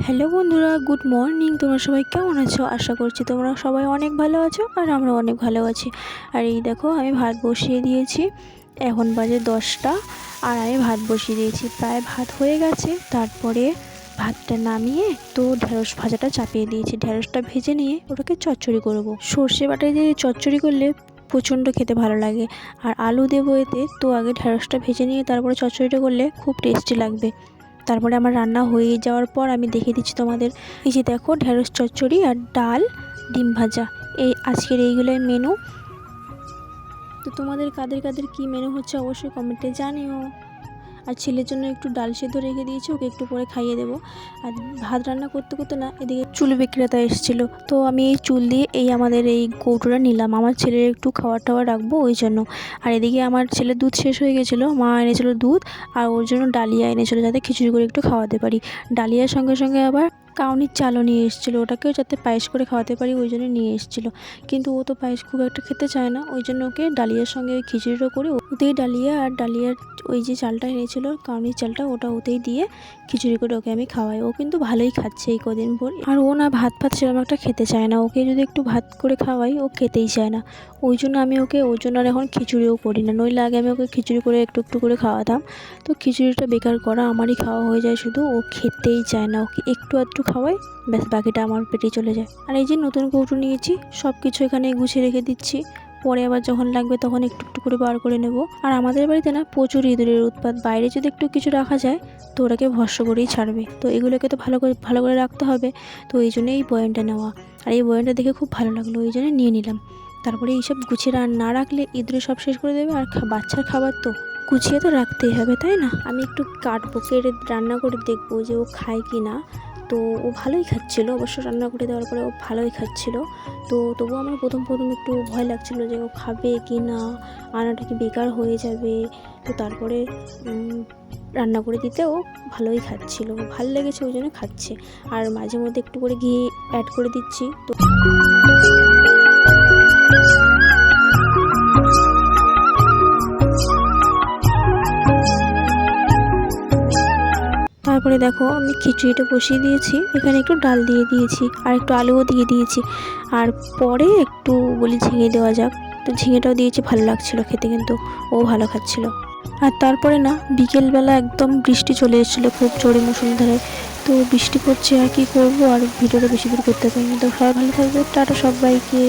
Hello বন্ধুরা, good morning. তোমরা সবাই কেমন আছো? আশা করছি তোমরা সবাই অনেক ভালো আছো আর আমরা অনেক ভালো আছি। আর এই দেখো, আমি ভাত বসিয়ে দিয়েছি। এখন বাজে 10টা আর আমি ভাত বসিয়ে দিয়েছি, প্রায় ভাত হয়ে গেছে। তারপরে ভাতটা নামিয়ে তো ঢেঁড়স ভাজাটা চাপিয়ে দিয়েছি। ঢেঁড়সটা ভেজে নিয়ে ওটাকে চচ্চড়ি করব। সর্ষে বাটায় দিয়ে চচ্চড়ি করলে প্রচণ্ড খেতে ভালো লাগে। আর আলু দেবো এতে, তো আগে ঢেঁড়সটা ভেজে নিয়ে তারপরে চচ্চড়িটা করলে খুব টেস্টি লাগবে। তারপরে আমার রান্না হয়ে যাওয়ার পর আমি দেখিয়ে দিচ্ছি তোমাদের। এই যে দেখো, ঢেঁড়স চচ্চড়ি আর ডাল, ডিম ভাজা, এই আজকের এইগুলোই মেনু। তো তোমাদের কাদের কাদের কী মেনু হচ্ছে অবশ্যই কমেন্টে জানিও। আর ছেলের জন্য একটু ডাল সেদ্ধ রেখে দিয়েছি, ওকে একটু পরে খাইয়ে দেবো। আর ভাত রান্না করতে করতে না এদিকে চুল বিক্রেতা এসেছিলো, তো আমি এই চুল দিয়ে এই আমাদের এই কৌটোটা নিলাম। আমার ছেলের একটু খাবার টাবার রাখবো ওই জন্য। আর এদিকে আমার ছেলের দুধ শেষ হয়ে গেছিলো, মা এনেছিলো দুধ আর ওর জন্য ডালিয়া এনেছিলো, যাতে খিচুড়ি করে একটু খাওয়াতে পারি। ডালিয়ার সঙ্গে সঙ্গে আবার কাউনির চালও নিয়ে এসেছিলো, ওটাকেও যাতে পায়েস করে খাওয়াতে পারি ওই জন্য নিয়ে এসেছিলো। কিন্তু ও তো পায়েস খুব একটা খেতে চায় না, ওই জন্য ওকে ডালিয়ার সঙ্গে ওই খিচুড়িটা করে ওতেই ডালিয়া আর ডালিয়ার ওই যে চালটা এনেছিলো কাউনির চালটা, ওটা ওতেই দিয়ে খিচুড়ি করে ওকে আমি খাওয়াই। ও কিন্তু ভালোই খাচ্ছে এই কদিন পর। আর ও না ভাত সেরকম একটা খেতে চায় না, ওকে যদি একটু ভাত করে খাওয়াই ও খেতেই চায় না। ওই জন্য আমি ওকে ওর জন্য আর এখন খিচুড়িও করি না, নইলে আগে আমি ওকে খিচুড়ি করে একটু একটু করে খাওয়াতাম। তো খিচুড়িটা বেকার করা, আমারই খাওয়া হয়ে যায় শুধু, ও খেতেই চায় না। ওকে একটু আধটু খাওয়াই, ব্যাস বাকিটা আমার পেটেই চলে যায়। আর এই যে নতুন কৌটো নিয়েছি, সব কিছু এখানে গুছিয়ে রেখে দিচ্ছি, পরে আবার যখন লাগবে তখন একটু একটু করে বার করে নেব। আর আমাদের বাড়িতে না প্রচুর ইঁদুরের উৎপাত, বাইরে যদি একটু কিছু রাখা যায় তো ওটাকে ভস্ম করেই ছাড়বে। তো এগুলোকে তো ভালো করে রাখতে হবে, তো এই জন্য এই বয়ামটা নেওয়া। আর এই বয়ামটা দেখে খুব ভালো লাগলো, ওই জন্য নিয়ে নিলাম। তারপরে এইসব গুছিয়ে না রাখলে ইঁদুরে সব শেষ করে দেবে। আর বাচ্চার খাবার তো গুছিয়ে তো রাখতেই হবে, তাই না? আমি একটু কাটবো, কেটে রান্না করে দেখবো যে ও খায় কি না। তো ও ভালোই খাচ্ছিলো, অবশ্য রান্না করে দেওয়ার পরে ও ভালোই খাচ্ছিলো। তো তবুও আমার প্রথম একটু ভয় লাগছিলো যে ও খাবে কি না, আনাটা কি বেকার হয়ে যাবে। তো তারপরে রান্না করে দিতেও ভালোই খাচ্ছিলো, ভালো লেগেছে ওই জন্য খাচ্ছে। আর মাঝে মধ্যে একটু করে ঘি অ্যাড করে দিচ্ছি। তো তারপরে দেখো, আমি খিচুড়িটা বসিয়ে দিয়েছি, এখানে একটু ডাল দিয়ে দিয়েছি আর একটু আলুও দিয়ে দিয়েছি। আর পরে একটু বলি ঝিঙে দেওয়া যাক, তো ঝিঙেটাও দিয়েছি, ভালো লাগছিলো খেতে, কিন্তু ও ভালো খাচ্ছিলো। আর তারপরে না বিকেলবেলা একদম বৃষ্টি চলে এসেছিলো খুব জোরে মুষলধারে। তো বৃষ্টি পড়ছে আর কি করবো, আর ভিডিওটা বেশি দূর করতে পারিনি। তো সবাই ভালো থাকবে, টাটা সবাইকে।